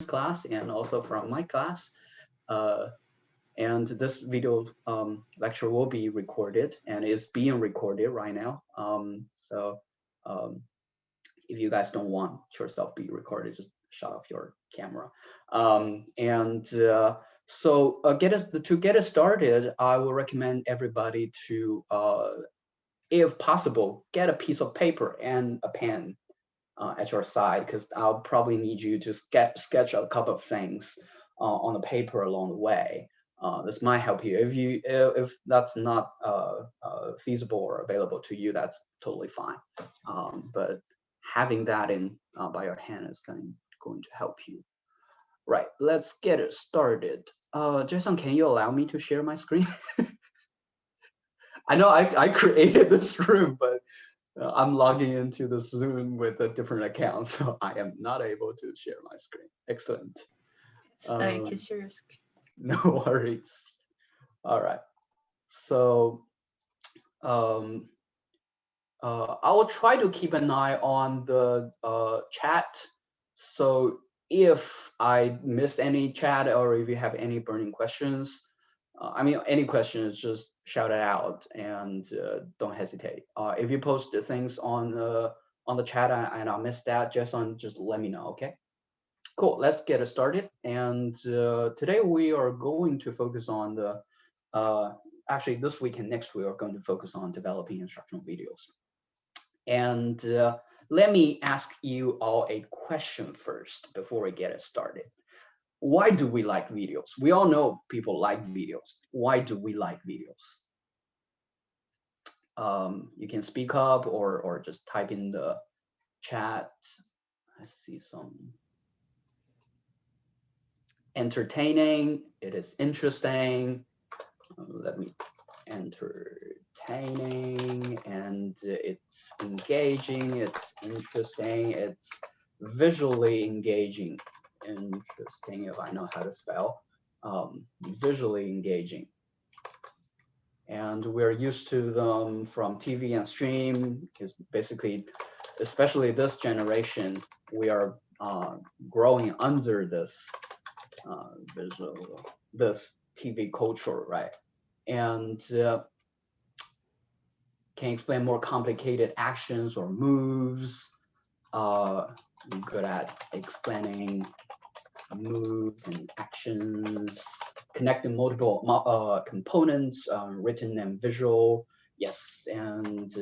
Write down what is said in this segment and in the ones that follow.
class and also from my class. Uh, and this video lecture will be recorded and is being recorded right now. So if you guys don't want yourself be recorded, just shut off your camera. And so to get us started, I will recommend everybody to, if possible, get a piece of paper and a pen at your side, because I'll probably need you to sketch a couple of things on the paper along the way. This might help you. If that's not feasible or available to you, that's totally fine. But having that in by your hand is going to help you. Right, let's get it started. Jason, can you allow me to share my screen? I know I created this room, but I'm logging into the Zoom with a different account, so I am not able to share my screen. Excellent. I can share your screen. No worries. All right. So um, I will try to keep an eye on the chat. So if I miss any chat or if you have any burning questions, I mean, any questions, just shout it out and don't hesitate. If you post the things on the chat and I miss that, just let me know, okay? Cool, let's get it started. And today we are going to focus on actually this week and next we are going to focus on developing instructional videos. And let me ask you all a question first before we get it started. Why do we like videos? We all know people like videos. Why do we like videos? You can speak up or just type in the chat. I see some entertaining. It is interesting. Let me entertaining, and it's engaging, it's interesting, it's visually engaging. Interesting, if I know how to spell. Visually engaging. And we're used to them from TV and stream, because basically, especially this generation, we are growing under this this TV culture, right? And can explain more complicated actions or moves. I'm good at explaining moves and actions, connecting multiple components, written and visual. Yes, and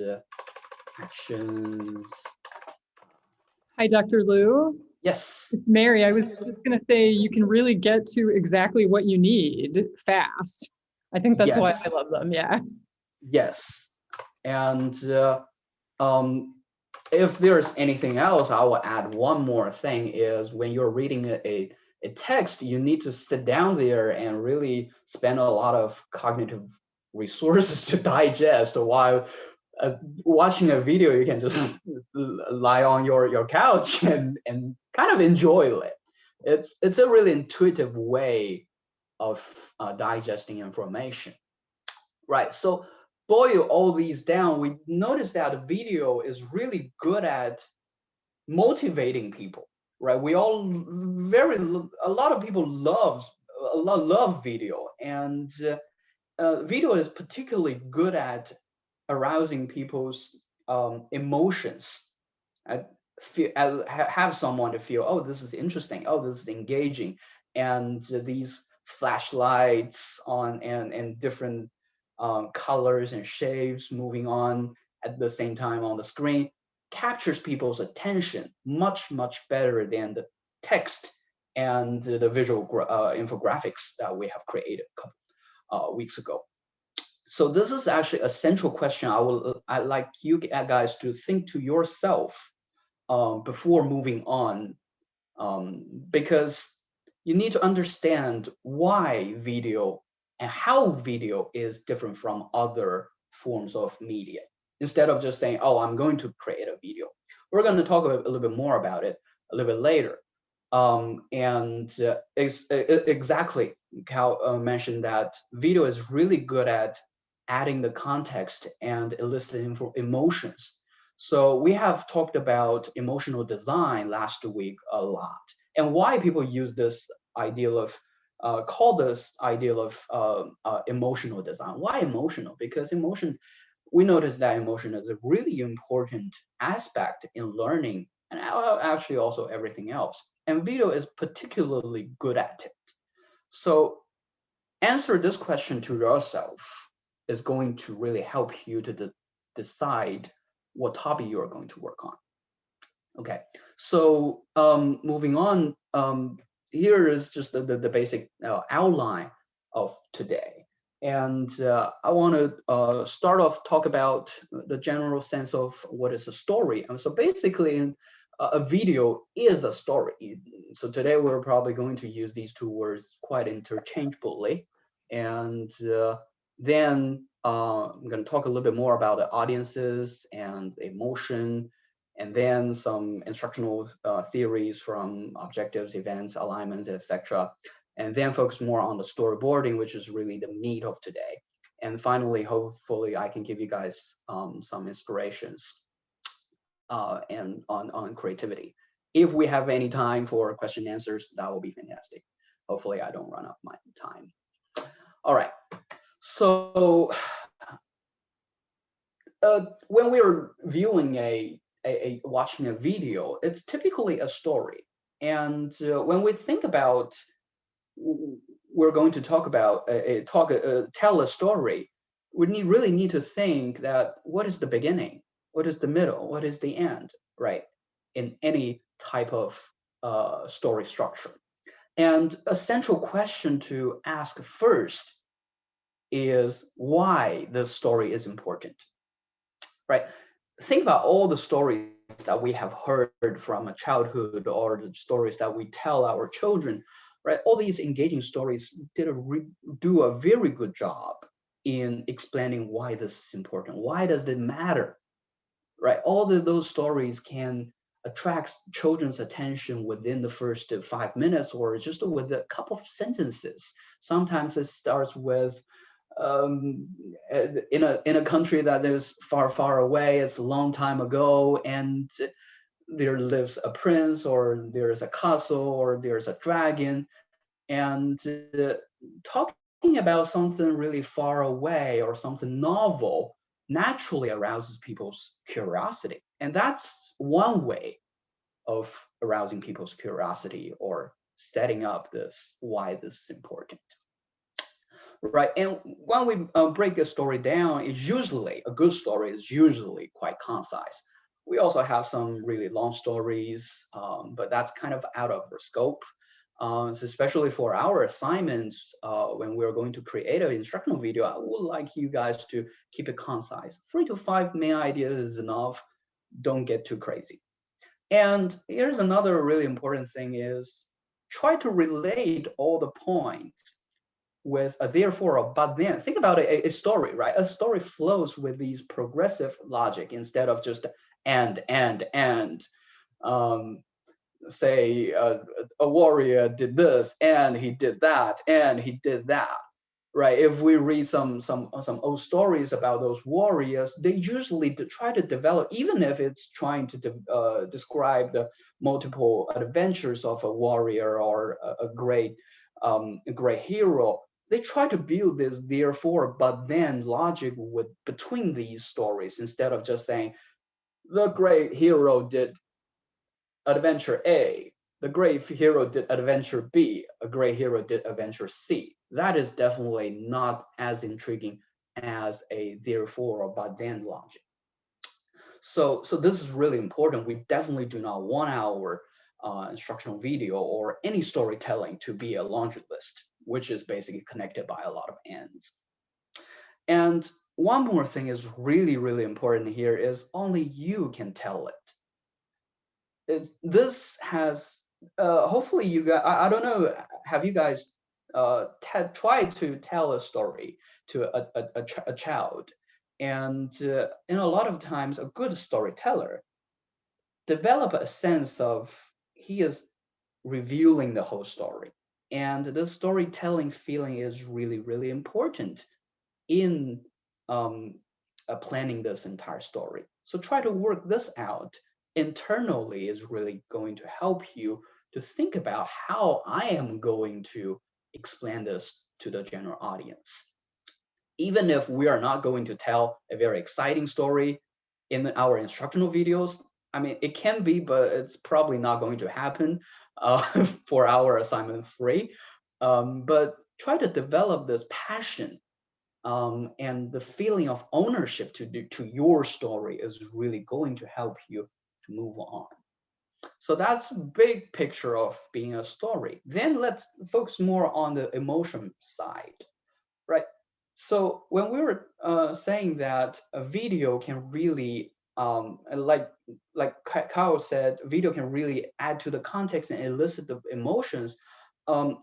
actions. Hi, Dr. Liu. Yes. It's Mary. I was just going to say you can really get to exactly what you need fast. I think that's why I love them. Yeah. Yes. And if there's anything else, I will add one more thing is when you're reading a text, you need to sit down there and really spend a lot of cognitive resources to digest, while watching a video, you can just lie on your couch and kind of enjoy it. It's a really intuitive way of digesting information. Right. So boil all these down, we notice that video is really good at motivating people, right? We all a lot of people love video, and video is particularly good at arousing people's emotions. Have someone to feel, oh, this is interesting, oh, this is engaging, and these flashlights on and different colors and shapes moving on at the same time on the screen captures people's attention much better than the text and the visual infographics that we have created a couple weeks ago. So this is actually a central question I'd like you guys to think to yourself before moving on, because you need to understand why video and how video is different from other forms of media. Instead of just saying, oh, I'm going to create a video. We're going to talk a little bit more about it a little bit later. Exactly, Cal mentioned that video is really good at adding the context and eliciting emotions. So we have talked about emotional design last week a lot. And why people use this idea of call this idea of emotional design. Why emotional? Because emotion, we notice that emotion is a really important aspect in learning and actually also everything else. And video is particularly good at it. So answer this question to yourself is going to really help you to decide what topic you are going to work on. Okay, so moving on, here is just the basic outline of today. And I want to start off talk about the general sense of what is a story. And so basically, a video is a story. So today we're probably going to use these two words quite interchangeably. And then I'm going to talk a little bit more about the audiences and emotion, and then some instructional theories from objectives, events, alignments, etc. And then focus more on the storyboarding, which is really the meat of today. And finally, hopefully, I can give you guys some inspirations and on creativity. If we have any time for question and answers, that will be fantastic. Hopefully, I don't run out my time. All right. So when we're viewing watching a video, it's typically a story. And when we think about, we're going to talk about tell a story, we really need to think that what is the beginning, what is the middle, what is the end, right? In any type of story structure. And a central question to ask first is why the story is important, right? Think about all the stories that we have heard from a childhood, or the stories that we tell our children, right? All these engaging stories do a very good job in explaining why this is important. Why does it matter, right? All those stories can attract children's attention within the first 5 minutes, or just with a couple of sentences. Sometimes it starts with in a country that is far away, it's a long time ago, and there lives a prince, or there's a castle, or there's a dragon, and talking about something really far away or something novel naturally arouses people's curiosity. And that's one way of arousing people's curiosity or setting up this why this is important. Right, and when we break a story down, it's usually a good story is usually quite concise. We also have some really long stories, but that's kind of out of our scope. So especially for our assignments, when we're going to create an instructional video, I would like you guys to keep it concise. 3 to 5 main ideas is enough. Don't get too crazy. And here's another really important thing is try to relate all the points with a therefore or but then. Think about a story, right? A story flows with these progressive logic instead of just and. Say a warrior did this and he did that and he did that, right? If we read some old stories about those warriors, they usually try to develop, even if it's trying to describe the multiple adventures of a warrior or a great hero, they try to build this therefore but then logic with between these stories, instead of just saying the great hero did adventure A, the great hero did adventure B, a great hero did adventure C. That is definitely not as intriguing as a therefore or but then logic. So this is really important. We definitely do not want our instructional video or any storytelling to be a laundry list, which is basically connected by a lot of ends. And one more thing is really important here is only you can tell it. This has hopefully you guys, I don't know, have you guys tried to tell a story to a child? And a lot of times a good storyteller develop a sense of he is revealing the whole story, and the storytelling feeling is really important in planning this entire story. So try to work this out internally is really going to help you to think about how I am going to explain this to the general audience. Even if we are not going to tell a very exciting story in our instructional videos, I mean, it can be, but it's probably not going to happen for our assignment 3. But try to develop this passion and the feeling of ownership to your story is really going to help you to move on. So that's a big picture of being a story. Then let's focus more on the emotion side, right? So when we were saying that a video can really, like Kyle said, video can really add to the context and elicit the emotions.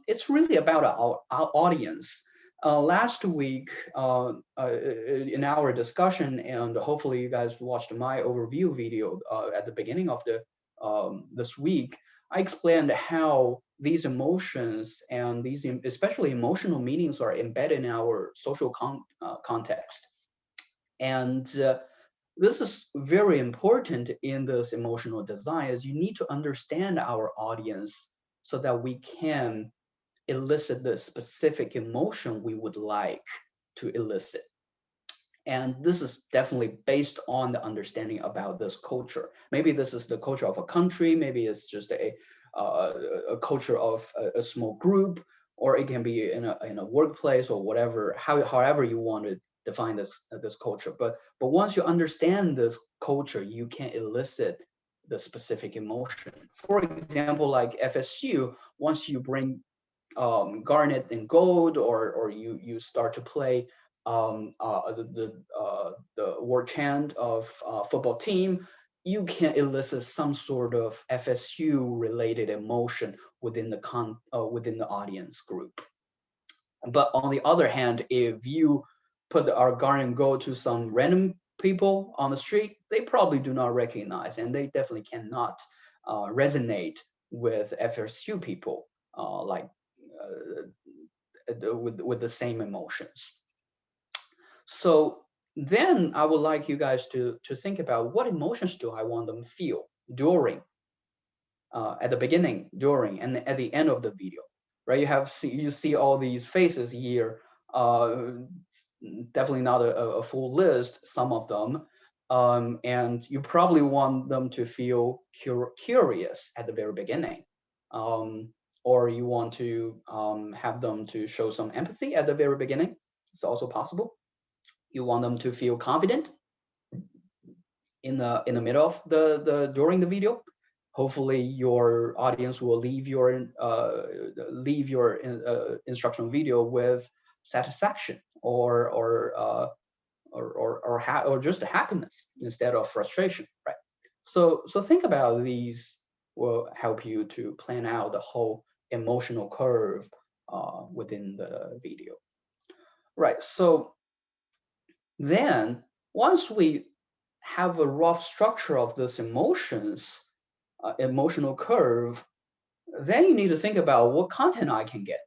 It's really about our audience. Last week in our discussion, and hopefully you guys watched my overview video at the beginning of the this week, I explained how these emotions and these especially emotional meanings are embedded in our social context. And this is very important in this emotional design, is you need to understand our audience so that we can elicit the specific emotion we would like to elicit. And this is definitely based on the understanding about this culture. Maybe this is the culture of a country, maybe it's just a culture of a small group, or it can be in a workplace or whatever, however you want to define this culture. But once you understand this culture, you can elicit the specific emotion. For example, like FSU, once you bring garnet and gold, or you start to play the war chant of football team, you can elicit some sort of FSU related emotion within within the audience group. But on the other hand, if you put our garnet and gold to some random people on the street, they probably do not recognize, and they definitely cannot resonate with FSU people like with the same emotions. So then I would like you guys to think about what emotions do I want them to feel during, at the beginning, during, and at the end of the video, right? You see all these faces here. Definitely not a full list, some of them. And you probably want them to feel curious at the very beginning. Or you want to have them to show some empathy at the very beginning. It's also possible. You want them to feel confident in the middle of the during the video. Hopefully your audience will leave your instructional video with satisfaction or just happiness instead of frustration, right? So think about these will help you to plan out the whole emotional curve within the video, right? So then once we have a rough structure of this emotional curve, then you need to think about what content I can get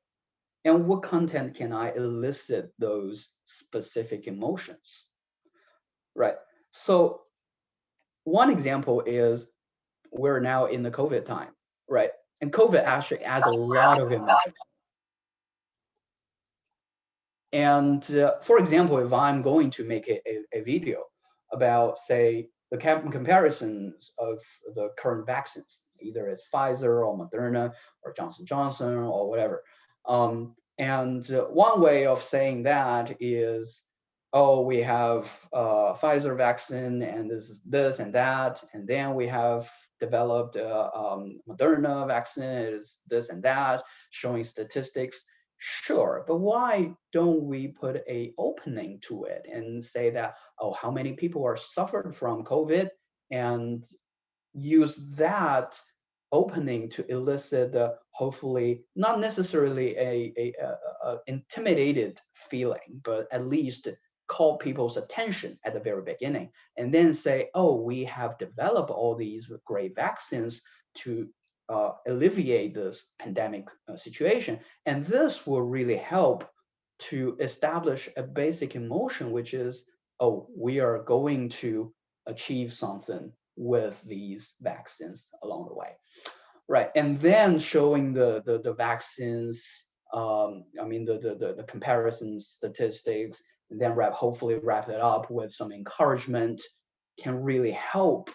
and what content can I elicit those specific emotions, right? So one example is we're now in the COVID time, right? And COVID actually adds a lot of emotions. And for example, if I'm going to make a video about, say, the comparisons of the current vaccines, either it's Pfizer or Moderna or Johnson Johnson or whatever. And one way of saying that is, oh, we have Pfizer vaccine and this and that, and then we have developed Moderna vaccine, is this and that, showing statistics. Sure, but why don't we put a opening to it and say that, oh, how many people are suffered from COVID, and use that opening to elicit the hopefully not necessarily a intimidated feeling, but at least call people's attention at the very beginning, and then say, oh, we have developed all these great vaccines to alleviate this pandemic situation. And this will really help to establish a basic emotion, which is, oh, we are going to achieve something with these vaccines along the way. right? And then showing the vaccines, I mean the comparison statistics, and then hopefully wrap it up with some encouragement can really help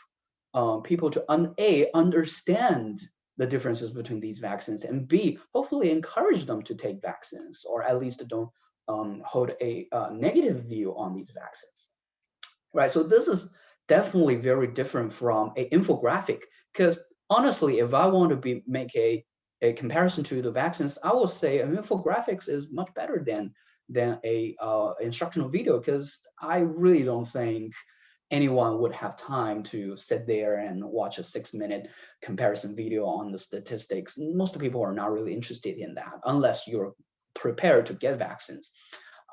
people to understand the differences between these vaccines, and B, hopefully encourage them to take vaccines, or at least don't hold a negative view on these vaccines, right? So this is definitely very different from an infographic, because honestly, if I want to make a comparison to the vaccines, I will say an infographics is much better than a instructional video, because I really don't think anyone would have time to sit there and watch a 6-minute comparison video on the statistics. Most people are not really interested in that unless you're prepared to get vaccines,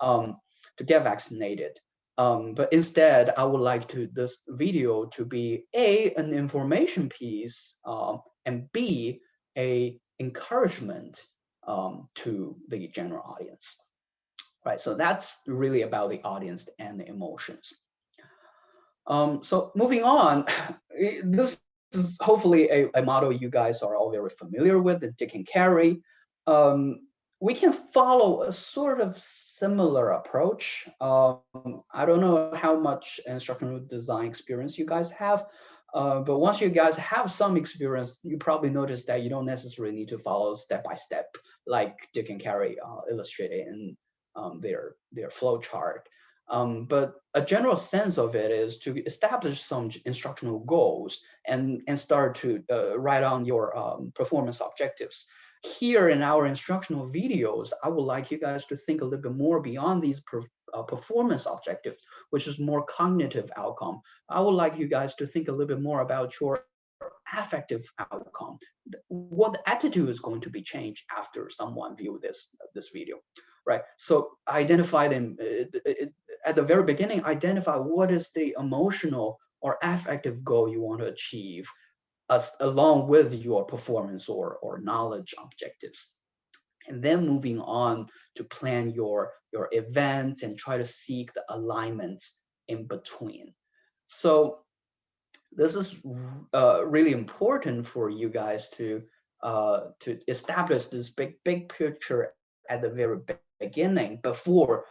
to get vaccinated. But instead, I would like this video to be an information piece, and B, a encouragement to the general audience, right? So that's really about the audience and the emotions. So moving on, this is hopefully a model you guys are all very familiar with, the Dick and Carry. We can follow a sort of similar approach. I don't know how much instructional design experience you guys have, but once you guys have some experience, you probably notice that you don't necessarily need to follow step by step like Dick and Carry illustrated in their flow chart. But a general sense of it is to establish some instructional goals and start to write on your performance objectives. Here in our instructional videos, I would like you guys to think a little bit more beyond these performance objectives, which is more cognitive outcome. I would like you guys to think a little bit more about your affective outcome. What attitude is going to be changed after someone view this video, right? So identify them at the very beginning. Identify what is the emotional or affective goal you want to achieve, along with your performance or knowledge objectives. And then moving on to plan your events and try to seek the alignments in between. So this is really important for you guys to establish this big picture at the very beginning before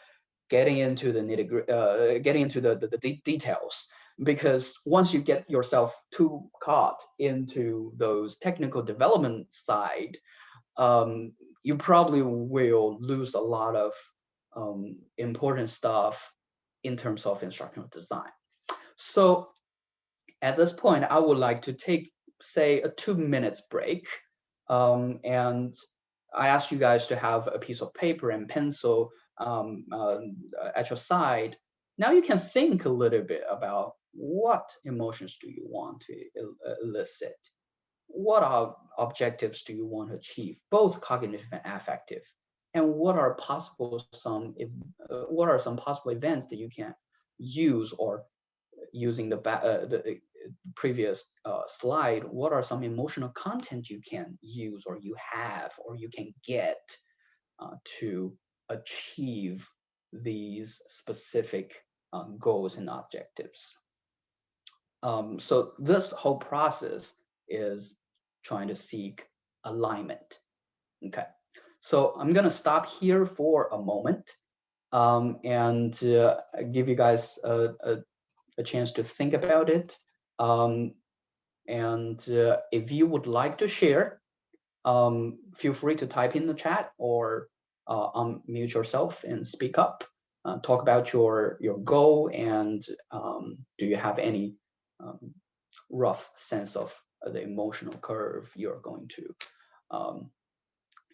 getting into the getting into the details. Because once you get yourself too caught into those technical development side, you probably will lose a lot of important stuff in terms of instructional design. So at this point, I would like to take, say, a 2 minutes break. And I ask you guys to have a piece of paper and pencil at your side. Now you can think a little bit about what emotions do you want to elicit? What objectives do you want to achieve, both cognitive and affective? And what are some possible events that you can use, or using the previous slide, what are some emotional content you can use, or you have, or you can get to achieve these specific goals and objectives? So this whole process is trying to seek alignment. Okay, so I'm gonna stop here for a moment and give you guys a chance to think about it. And if you would like to share, feel free to type in the chat or unmute yourself and speak up. Talk about your goal, and do you have any rough sense of the emotional curve you're going to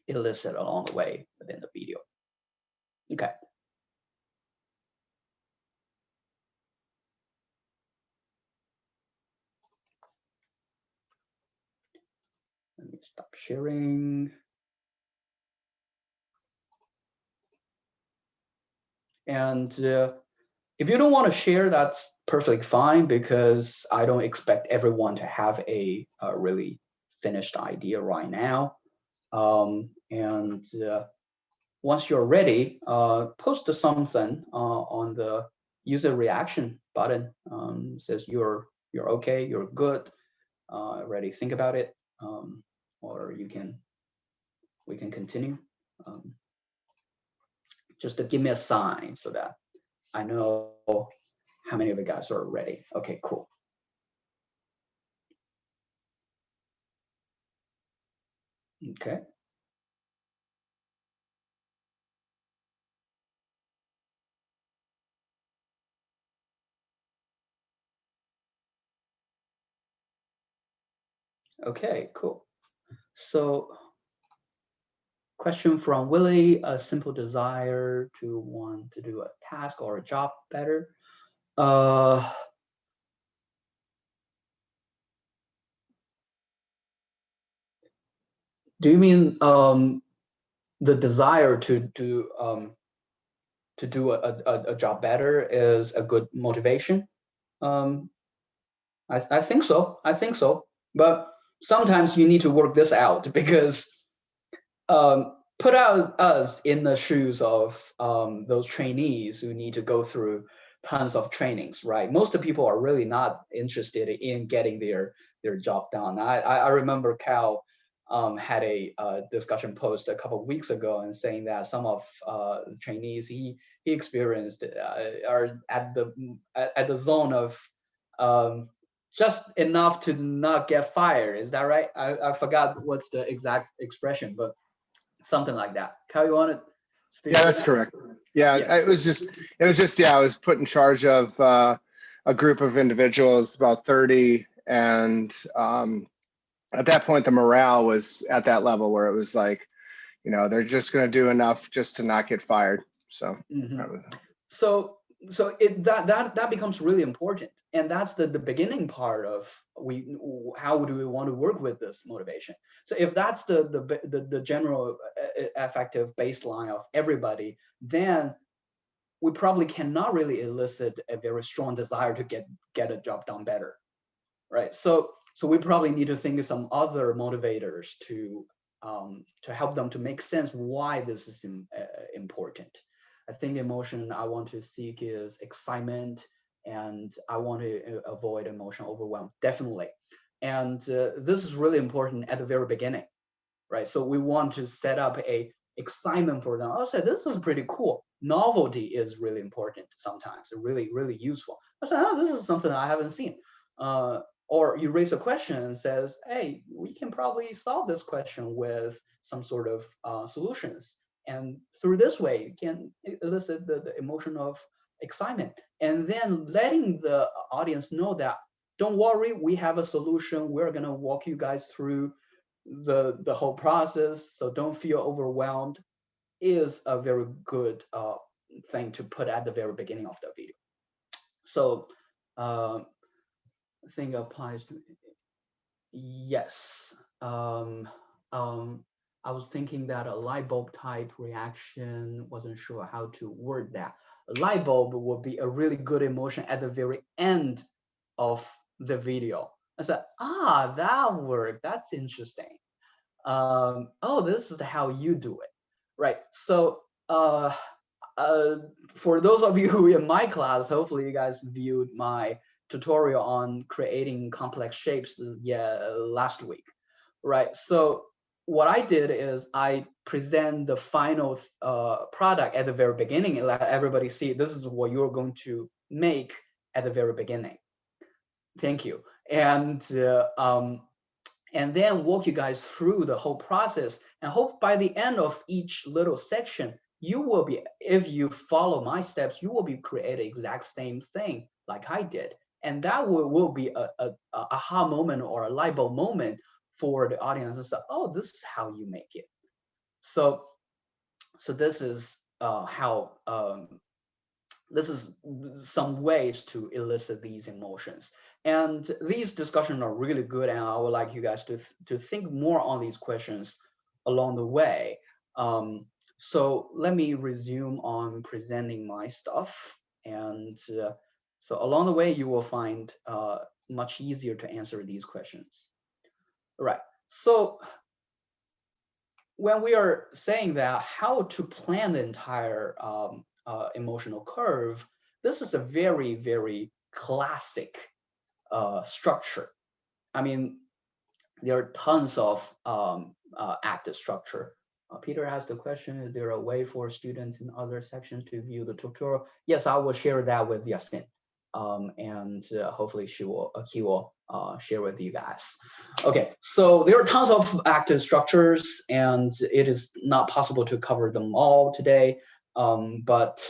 elicit along the way within the video. Okay. Let me stop sharing. And if you don't want to share, that's perfectly fine, because I don't expect everyone to have a really finished idea right now. And once you're ready, post something on the user reaction button. Says you're okay, you're good, ready, think about it. or we can continue. Just to give me a sign so that I know how many of you guys are ready. Okay, cool. Okay. Okay, cool. So question from Willie, a simple desire to want to do a task or a job better. Do you mean the desire to do a job better is a good motivation? I think so. I think so. But sometimes you need to work this out because put out us in the shoes of those trainees who need to go through tons of trainings, right? Most of the people are really not interested in getting their job done. I remember Cal had a discussion post a couple of weeks ago and saying that some of the trainees he experienced are at the zone of just enough to not get fired. Is that right? I forgot what's the exact expression, but something like that. Cal, you want to speak? Yeah, that's correct. Yeah, yes. it was just, yeah, I was put in charge of a group of individuals, about 30. And at that point, the morale was at that level where it was like, they're just going to do enough just to not get fired. So, so that becomes really important, and that's the beginning part of how do we want to work with this motivation. So if that's the general effective baseline of everybody, then we probably cannot really elicit a very strong desire to get a job done better, right? So we probably need to think of some other motivators to help them to make sense why this is important. I think the emotion I want to seek is excitement, and I want to avoid emotional overwhelm, definitely. And this is really important at the very beginning, right? So we want to set up a excitement for them. I'll say this is pretty cool. Novelty is really important sometimes, really, really useful. I said, oh, this is something I haven't seen. Or you raise a question and says, hey, we can probably solve this question with some sort of solutions. And through this way, you can elicit the emotion of excitement. And then letting the audience know that, don't worry, we have a solution. We're going to walk you guys through the whole process, so don't feel overwhelmed, is a very good thing to put at the very beginning of the video. So I think applies to, yes. I was thinking that a light bulb type reaction, wasn't sure how to word that. A light bulb would be a really good emotion at the very end of the video. I said, that worked, that's interesting. Oh, this is how you do it, right? So for those of you who in my class, hopefully you guys viewed my tutorial on creating complex shapes last week, right? So what I did is I present the final product at the very beginning and let everybody see this is what you're going to make at the very beginning. Thank you. And then walk you guys through the whole process, and hope by the end of each little section, you will be, if you follow my steps, you will be creating exact same thing like I did. And that will be a aha moment or a light bulb moment for the audience to say, oh, this is how you make it. So this is how this is some ways to elicit these emotions. And these discussions are really good, and I would like you guys to think more on these questions along the way. So let me resume on presenting my stuff. And so along the way, you will find much easier to answer these questions. All right. So when we are saying that, how to plan the entire emotional curve, this is a very, very classic structure. I mean, there are tons of active structure. Peter asked the question, is there a way for students in other sections to view the tutorial? Yes, I will share that with Yasin. And hopefully he will share with you guys. Okay, so there are tons of active structures, and it is not possible to cover them all today, but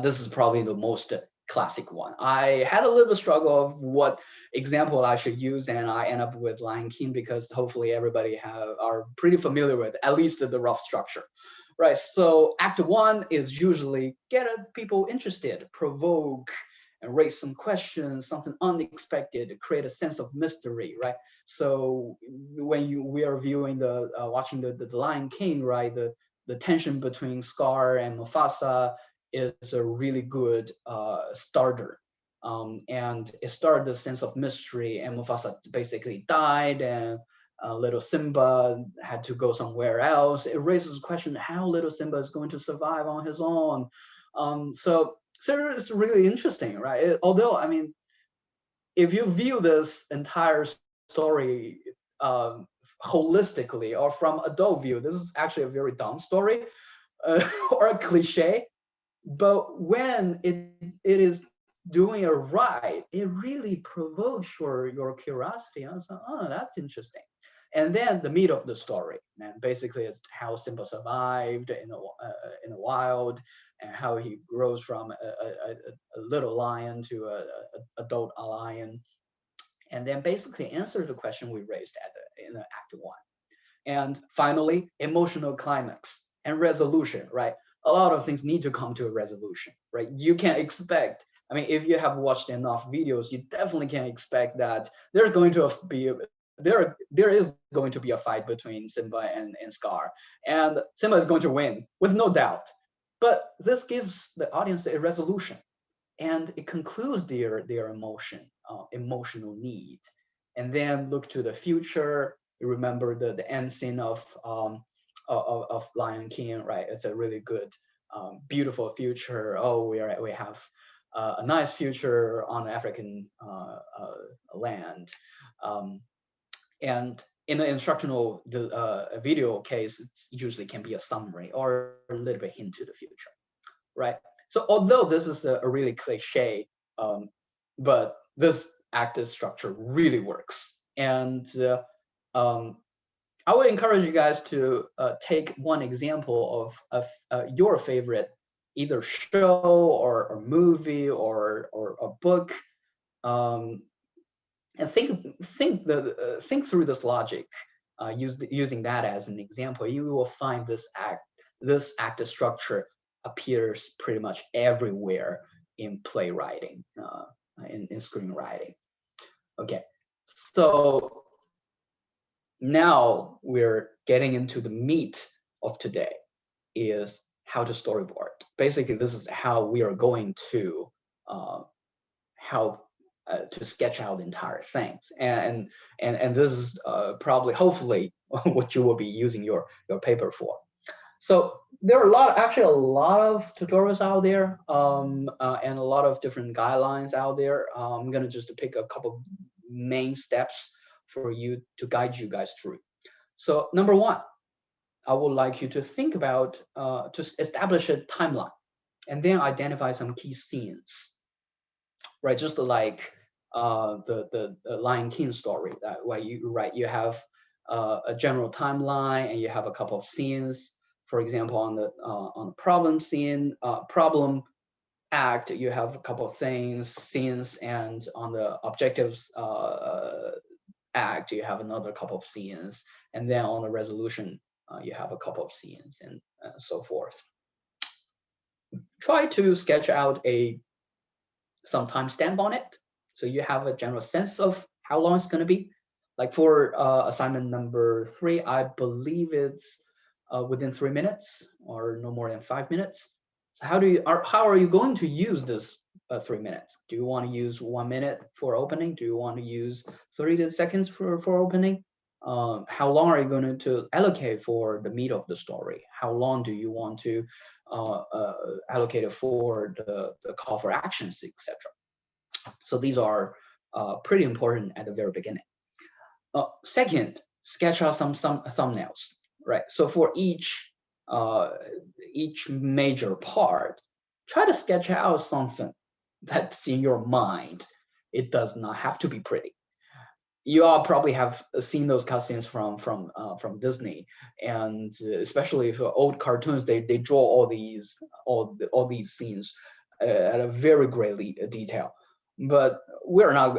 this is probably the most classic one. I had a little bit of struggle of what example I should use, and I end up with Lion King because hopefully everybody are pretty familiar with at least the rough structure. Right, so act one is usually get people interested, provoke, and raise some questions, something unexpected, create a sense of mystery, right? So when we are viewing watching the Lion King, right, the tension between Scar and Mufasa is a really good starter. And it started the sense of mystery, and Mufasa basically died, and little Simba had to go somewhere else. It raises the question how little Simba is going to survive on his own. So it's really interesting, right? Although, I mean, if you view this entire story holistically or from adult view, this is actually a very dumb story or a cliche. But when it is doing it right, it really provokes your curiosity. I was like, oh, that's interesting. And then the meat of the story, and basically it's how Simba survived in the wild, and how he grows from a little lion to a adult lion, and then basically answer the question we raised in Act One. And finally, emotional climax and resolution, right? A lot of things need to come to a resolution, right? You can't expect, I mean, if you have watched enough videos, you definitely can't expect that there's going to be, there is going to be a fight between Simba and Scar. And Simba is going to win, with no doubt. But this gives the audience a resolution, and it concludes their emotional need. And then look to the future. You remember the end scene of Lion King, right? It's a really good, beautiful future. Oh, we have a nice future on African land. And in an instructional video case, it usually can be a summary or a little bit hint to the future, right? So although this is a really cliche, but this active structure really works. And I would encourage you guys to take one example of your favorite either show or movie or a book, and think through this logic, using that as an example. You will find this active structure appears pretty much everywhere in playwriting, in screenwriting. Okay, so now we're getting into the meat of today, is how to storyboard. Basically, this is how we are going to to sketch out the entire thing, and this is probably, hopefully, what you will be using your paper for. So there are actually a lot of tutorials out there, and a lot of different guidelines out there. I'm gonna just pick a couple main steps for you to guide you guys through. So number one, I would like you to think about to establish a timeline, and then identify some key scenes, right? Just like the Lion King story, that where you have a general timeline, and you have a couple of scenes. For example, on the problem scene, problem act, you have a couple of scenes, and on the objectives act, you have another couple of scenes, and then on the resolution, you have a couple of scenes, and so forth. Try to sketch out some timestamp on it, so you have a general sense of how long it's going to be. Like for assignment number 3, I believe it's within 3 minutes or no more than 5 minutes. So how are you going to use this 3 minutes? Do you want to use 1 minute for opening? Do you want to use 30 seconds for opening? How long are you going to allocate for the meat of the story? How long do you want to allocate it for the call for actions, etc.? So these are pretty important at the very beginning. Second, sketch out some thumbnails, right? So for each major part, try to sketch out something that's in your mind. It does not have to be pretty. You all probably have seen those cutscenes from Disney, and especially for old cartoons, they draw all these scenes at a very great detail. But we're not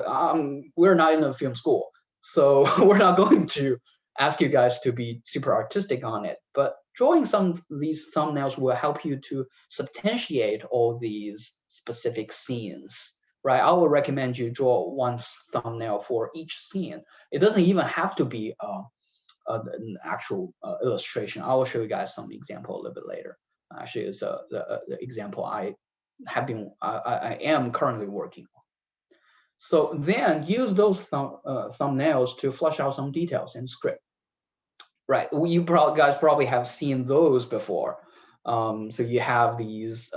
in a film school, so we're not going to ask you guys to be super artistic on it. But drawing some of these thumbnails will help you to substantiate all these specific scenes. Right, I would recommend you draw one thumbnail for each scene. It doesn't even have to be an actual illustration. I will show you guys some example a little bit later. Actually, it's the example I am currently working on. So then use those thumbnails to flush out some details in script. Right, you guys probably have seen those before. So you have these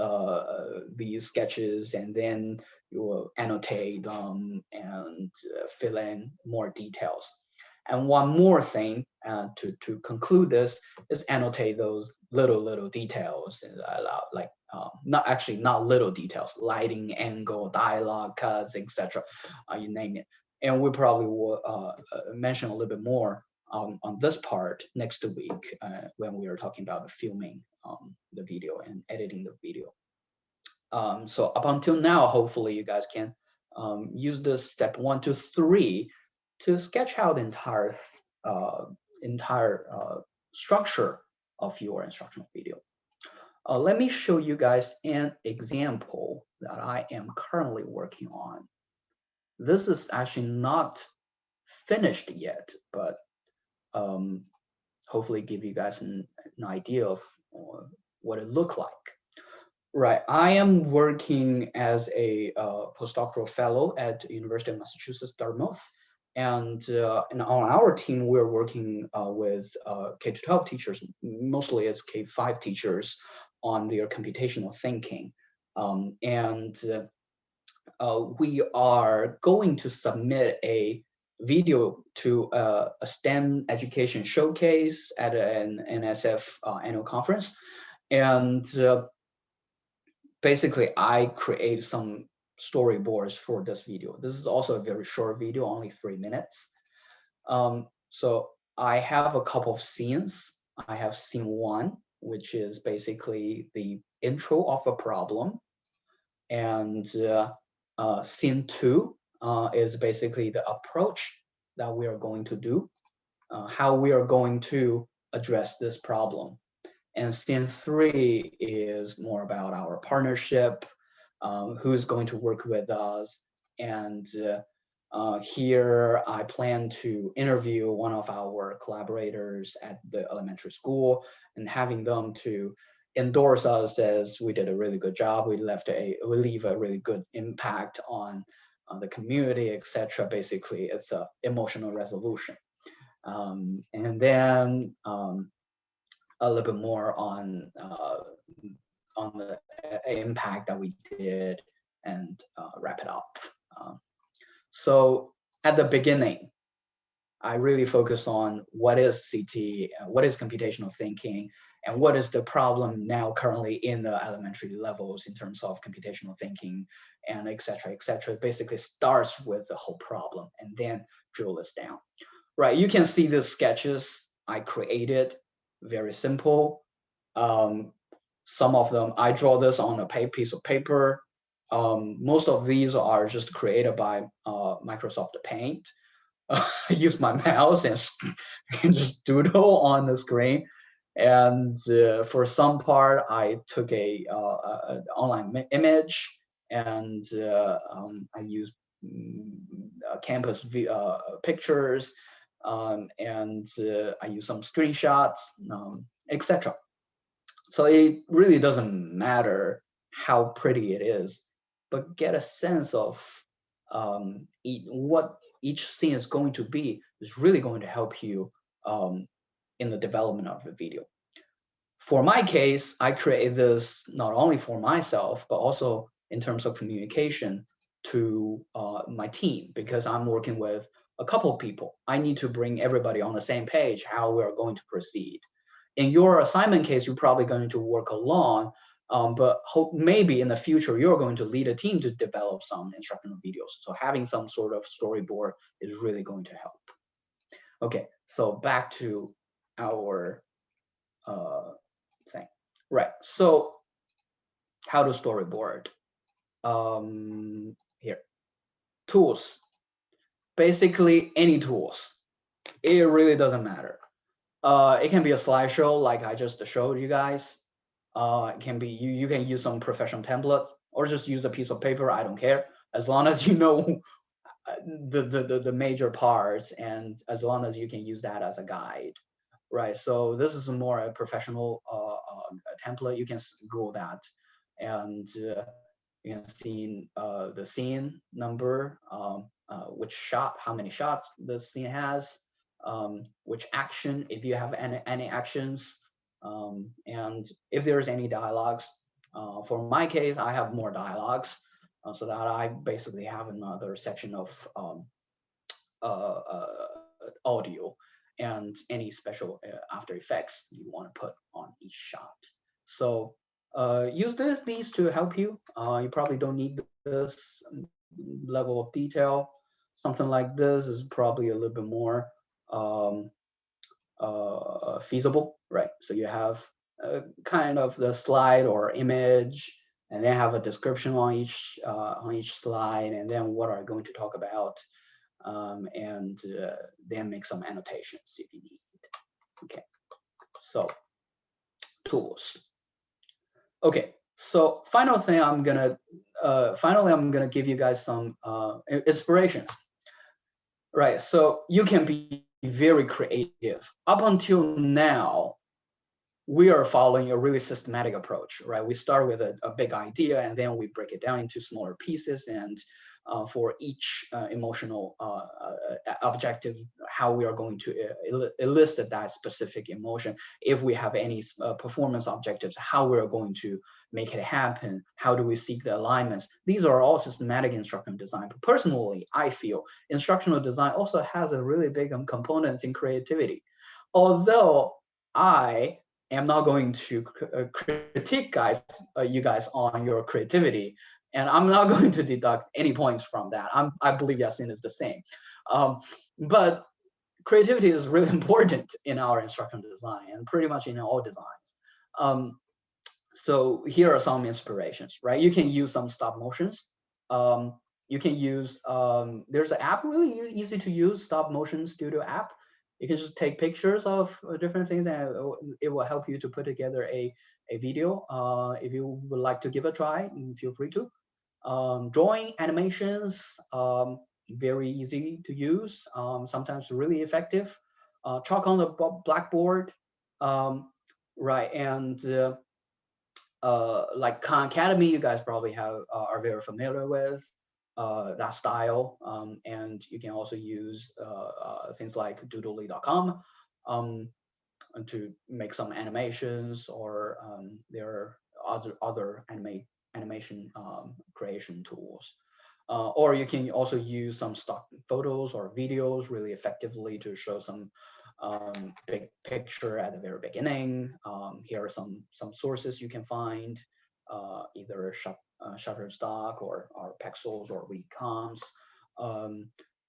sketches, and then you will annotate them and fill in more details. And one more thing to conclude this is annotate those little details, like not little details, lighting, angle, dialogue, cuts, etc. You name it. And we probably will mention a little bit more on this part next week when we are talking about the filming the video and editing the video. So up until now, hopefully you guys can use this step 1 to 3 to sketch out the entire structure of your instructional video. Let me show you guys an example that I am currently working on. This is actually not finished yet, but hopefully give you guys an idea of what it looked like. Right, I am working as a postdoctoral fellow at the University of Massachusetts, Dartmouth. And on our team, we're working with K-12 teachers, mostly as K-5 teachers, on their computational thinking. We are going to submit a video to a STEM education showcase at an NSF annual conference. And basically, I create some storyboards for this video. This is also a very short video, only 3 minutes. So I have a couple of scenes. I have scene 1, which is basically the intro of a problem. And scene 2 is basically the approach that we are going to do, how we are going to address this problem. And scene 3 is more about our partnership, who's going to work with us. And here I plan to interview one of our collaborators at the elementary school and having them to endorse us as we did a really good job. We leave a really good impact on the community, etc. Basically, it's an emotional resolution. And then a little bit more on the impact that we did, and wrap it up. So at the beginning, I really focus on what is CT, what is computational thinking, and what is the problem now currently in the elementary levels in terms of computational thinking, and et cetera, et cetera. It basically starts with the whole problem and then drill this down. Right, you can see the sketches I created, very simple. Some of them, I draw this on a piece of paper. Most of these are just created by Microsoft Paint. I use my mouse and just doodle on the screen. And for some part, I took an online image, and I used campus pictures, and I use some screenshots, etc. So it really doesn't matter how pretty it is, but get a sense of what each scene is going to be is really going to help you in the development of the video. For my case, I created this not only for myself, but also in terms of communication to my team, because I'm working with a couple of people. I need to bring everybody on the same page how we are going to proceed. In your assignment case, you're probably going to work alone, but maybe in the future, you're going to lead a team to develop some instructional videos. So having some sort of storyboard is really going to help. Okay, so back to our thing. Right, so how to storyboard. Here, tools. Basically, any tools. It really doesn't matter. It can be a slideshow like I just showed you guys. It can be, you can use some professional templates or just use a piece of paper. I don't care, as long as you know the major parts, and as long as you can use that as a guide, right? So this is more a professional template. You can Google that, and you can see the scene number, which shot, how many shots the scene has, which action, if you have any actions, and if there's any dialogues. For my case, I have more dialogues, so that I basically have another section of audio and any special After Effects you want to put on each shot. So use these to help you. You probably don't need this level of detail. Something like this is probably a little bit more feasible, right? So you have kind of the slide or image, and then have a description on each slide, and then what are you going to talk about, and then make some annotations if you need. Okay, so tools. Okay, so finally I'm gonna give you guys some inspirations. Right, so you can be very creative. Up until now, we are following a really systematic approach, right? We start with a big idea, and then we break it down into smaller pieces, and for each emotional objective, how we are going to elicit that specific emotion. If we have any performance objectives, how we are going to make it happen, how do we seek the alignments. These are all systematic instructional design. But personally, I feel instructional design also has a really big components in creativity. Although I am not going to critique you guys on your creativity, and I'm not going to deduct any points from that. I believe Yasin is the same. But creativity is really important in our instructional design, and pretty much in all designs. So here are some inspirations, right? You can use some stop motions. You can use, there's an app, really easy to use, stop motion studio app. You can just take pictures of different things, and it will help you to put together a video. If you would like to give a try, feel free to. Drawing animations, very easy to use, sometimes really effective. Chalk on the blackboard, right? And like Khan Academy, you guys probably are very familiar with that style, and you can also use things like doodly.com to make some animations, or there are other animation creation tools. Or you can also use some stock photos or videos really effectively to show some big picture at the very beginning. Here are some sources you can find, either Shutterstock or Pexels or Readcoms.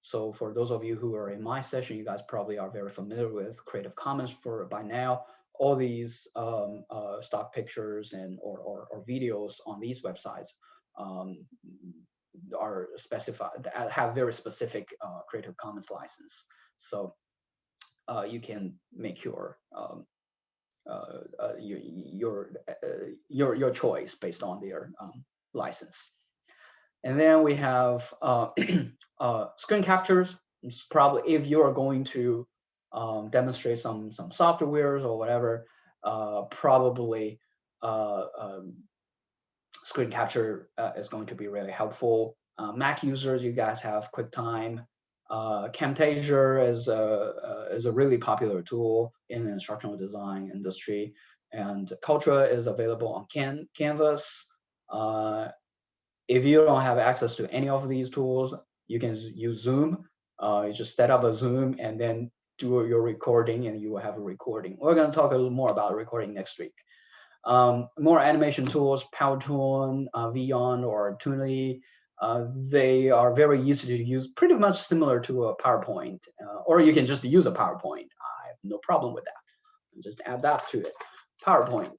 So for those of you who are in my session, you guys probably are very familiar with Creative Commons by now. All these stock pictures and or videos on these websites are specified, have very specific Creative Commons license. So you can make your choice based on their license. And then we have screen captures. It's probably, if you are going to demonstrate some softwares or whatever, probably screen capture is going to be really helpful. Mac users, you guys have QuickTime. Camtasia is a really popular tool in the instructional design industry, and Cultra is available on Canvas. If you don't have access to any of these tools, you can use Zoom. You just set up a Zoom and then do your recording, and you will have a recording. We're going to talk a little more about recording next week. More animation tools, Powtoon, Vyond, or Toonly. They are very easy to use, pretty much similar to a PowerPoint, or you can just use a PowerPoint. I have no problem with that. Just add that to it. PowerPoint.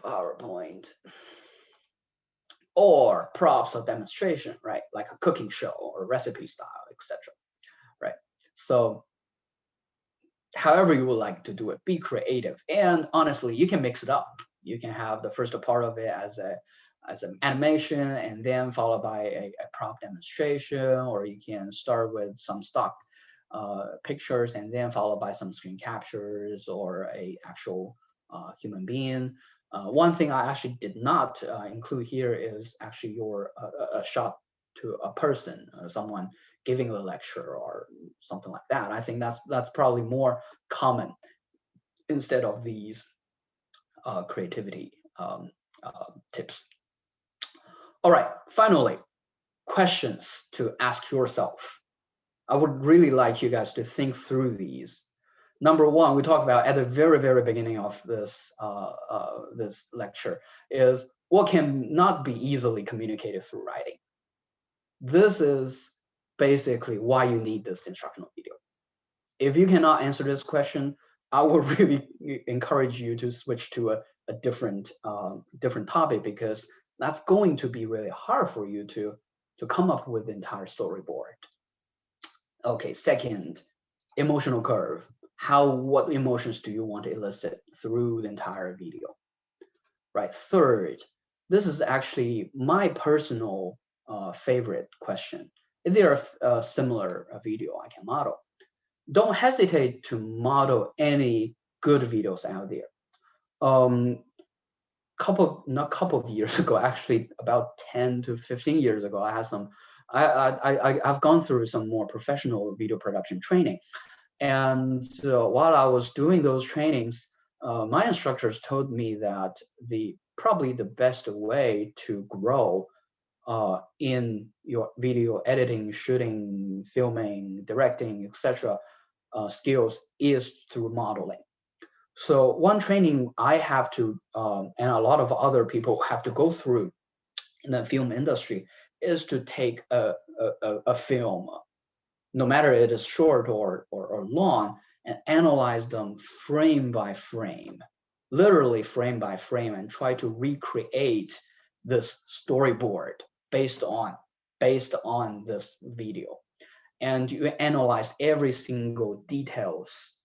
PowerPoint. Or props or demonstration, right? Like a cooking show or recipe style, etc. Right? So however you would like to do it, be creative. And honestly, you can mix it up. You can have the first part of it as an animation, and then followed by a prop demonstration, or you can start with some stock pictures and then followed by some screen captures or a actual human being. One thing I actually did not include here is actually your a shot to a person, someone giving a lecture or something like that. I think that's probably more common instead of these creativity tips. All right, finally, questions to ask yourself. I would really like you guys to think through these. Number one, we talked about at the very, very beginning of this this lecture is what can not be easily communicated through writing. This is basically why you need this instructional video. If you cannot answer this question, I would really encourage you to switch to a different different topic, because that's going to be really hard for you to come up with the entire storyboard. Okay, second, emotional curve. What emotions do you want to elicit through the entire video? Right. Third, this is actually my personal favorite question. If there are similar video I can model, don't hesitate to model any good videos out there. Couple of years ago, actually about 10 to 15 years ago, I had some. I've gone through some more professional video production training, and while I was doing those trainings, my instructors told me that probably the best way to grow in your video editing, shooting, filming, directing, etc. Skills is through modeling. So one training I have to, and a lot of other people have to go through in the film industry, is to take a film, no matter it is short or long, and analyze them frame by frame, literally frame by frame, and try to recreate this storyboard based on this video. And you analyze every single details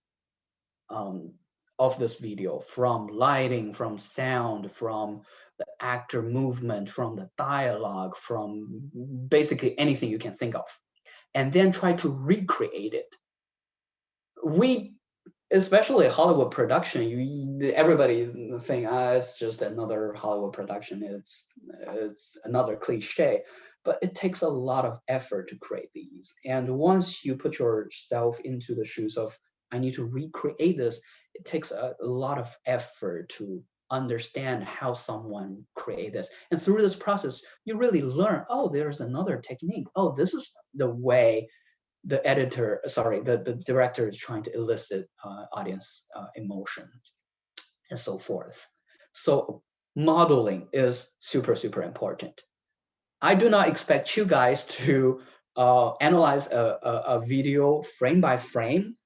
of this video, from lighting, from sound, from the actor movement, from the dialogue, from basically anything you can think of, and then try to recreate it. We, especially Hollywood production, everybody think it's just another Hollywood production. It's another cliche, but it takes a lot of effort to create these. And once you put yourself into the shoes of, I need to recreate this, it takes a lot of effort to understand how someone create this. And through this process, you really learn, oh, there's another technique. Oh, this is the way the director is trying to elicit audience emotion, and so forth. So modeling is super, super important. I do not expect you guys to analyze a video frame by frame,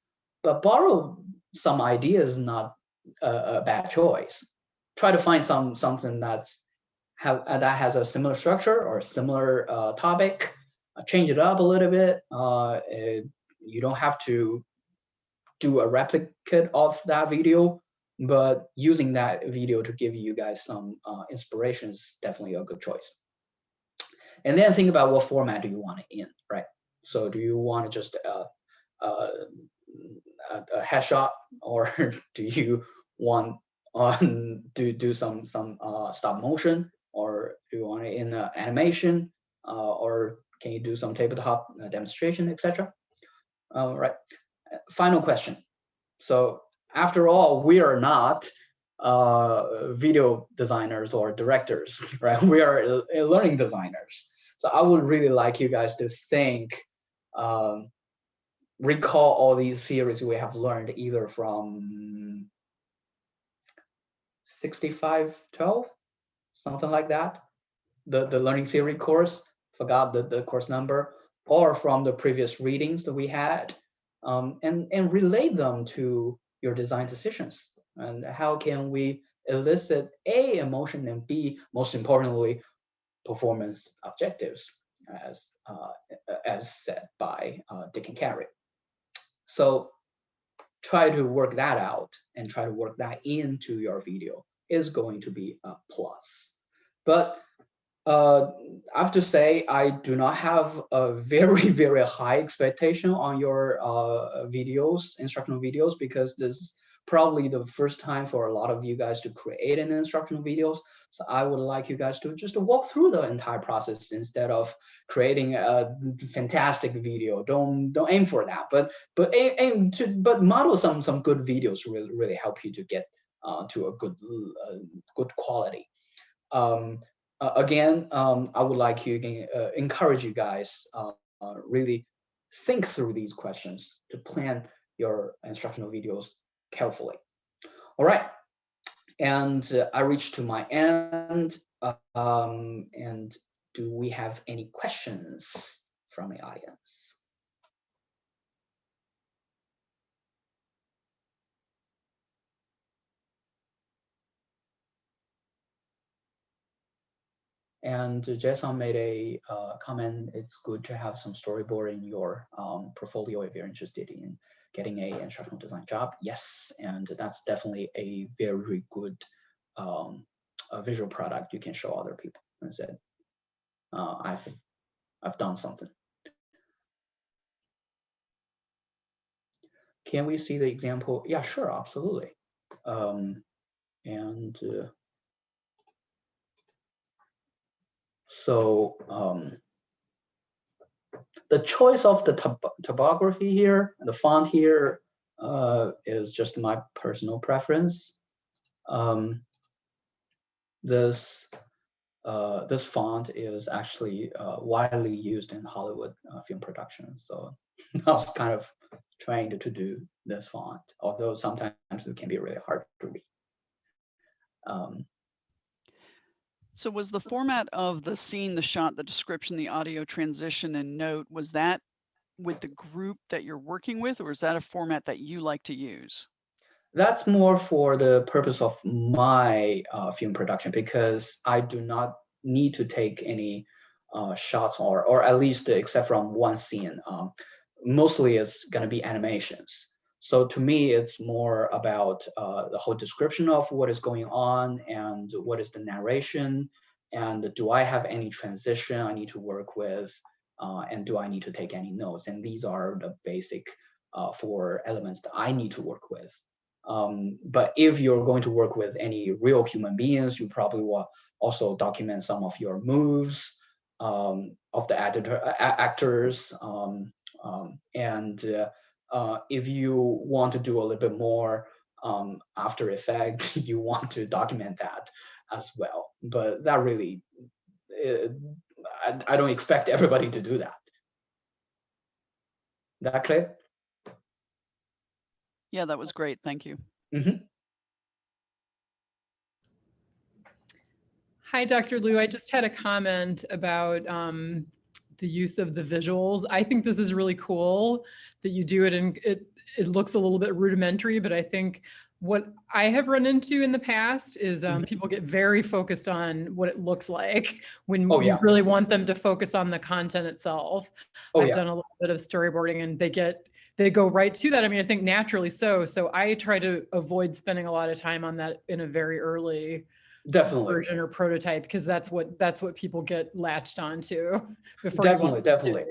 but borrow some ideas, not a bad choice. Try to find something that has a similar structure or similar topic. Change it up a little bit. You don't have to do a replicate of that video, but using that video to give you guys some inspiration is definitely a good choice. And then think about what format do you want it in, right? So do you want just a headshot, or do you want to do some stop motion, or do you want it in animation, or can you do some tabletop demonstration, etc.? Right. Final question. So after all, we are not video designers or directors, right? We are learning designers. So I would really like you guys to think, recall all these theories we have learned either from 6512, something like that, the learning theory course, forgot the course number, or from the previous readings that we had, and relate them to your design decisions. And how can we elicit A, emotion, and B, most importantly, performance objectives, as said by Dick and Carey. So try to work that out and try to work that into your video is going to be a plus. But I have to say, I do not have a very, very high expectation on your videos, instructional videos, because this is probably the first time for a lot of you guys to create an instructional videos. So I would like you guys to just walk through the entire process instead of creating a fantastic video. Don't aim for that, but model some good videos really help you to get to a good quality. Again, I would like you encourage you guys really think through these questions to plan your instructional videos carefully. All right, and I reached to my end. And do we have any questions from the audience? And Jason made a comment, it's good to have some storyboard in your portfolio if you're interested in getting a instructional design job. Yes, and that's definitely a very good a visual product you can show other people and said, I've done something. Can we see the example? Yeah, sure, absolutely. So the choice of the typography here, the font here, is just my personal preference. This font is actually widely used in Hollywood film production. So I was kind of trained to do this font, although sometimes it can be really hard to read. So was the format of the scene, the shot, the description, the audio transition and note, was that with the group that you're working with, or is that a format that you like to use? That's more for the purpose of my film production, because I do not need to take any shots, or at least except from one scene. Mostly it's going to be animations. So to me, it's more about the whole description of what is going on and what is the narration, and do I have any transition I need to work with, and do I need to take any notes? And these are the basic 4 elements that I need to work with. But if you're going to work with any real human beings, you probably will also document some of your moves of the actors. And if you want to do a little bit more After Effects, you want to document that as well. But that really, I don't expect everybody to do that. That clear? Yeah, that was great. Thank you. Mm-hmm. Hi, Dr. Liu. I just had a comment about the use of the visuals. I think this is really cool that you do it, and it looks a little bit rudimentary, but I think what I have run into in the past is people get very focused on what it looks like when you really want them to focus on the content itself. I've done a little bit of storyboarding, and they go right to that. I mean, I think naturally so. So I try to avoid spending a lot of time on that in a very early version or prototype, because that's what people get latched onto before. Definitely.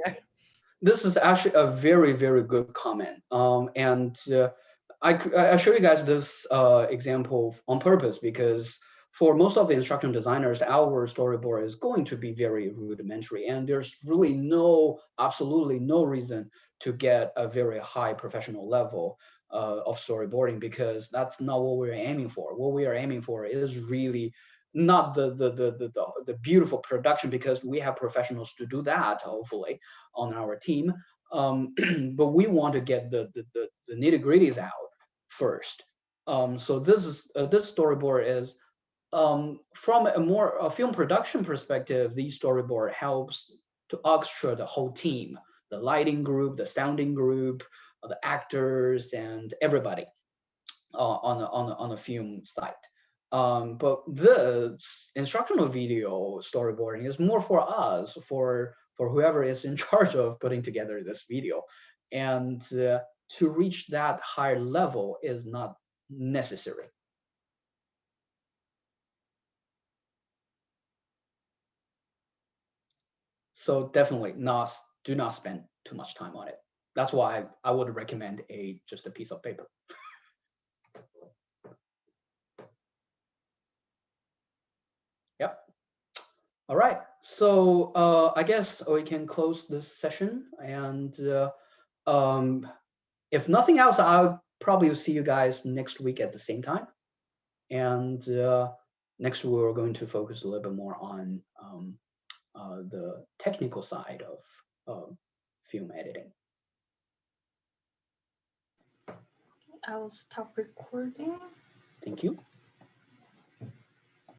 This is actually a very, very good comment. And I show you guys this example on purpose, because for most of the instructional designers, our storyboard is going to be very rudimentary, and there's really absolutely no reason to get a very high professional level of storyboarding, because that's not what we're aiming for. What we are aiming for is really not the beautiful production, because we have professionals to do that, hopefully, on our team. But we want to get the nitty-gritties out first. So this storyboard is, from a film production perspective, the storyboard helps to orchestrate the whole team, the lighting group, the sounding group, the actors, and everybody on the film site. But this instructional video storyboarding is more for us, for whoever is in charge of putting together this video. And to reach that higher level is not necessary. So definitely do not spend too much time on it. That's why I would recommend just a piece of paper. Yep. All right. So I guess we can close this session. And if nothing else, I'll probably see you guys next week at the same time. And next we're going to focus a little bit more on the technical side of film editing. I'll stop recording. Thank you.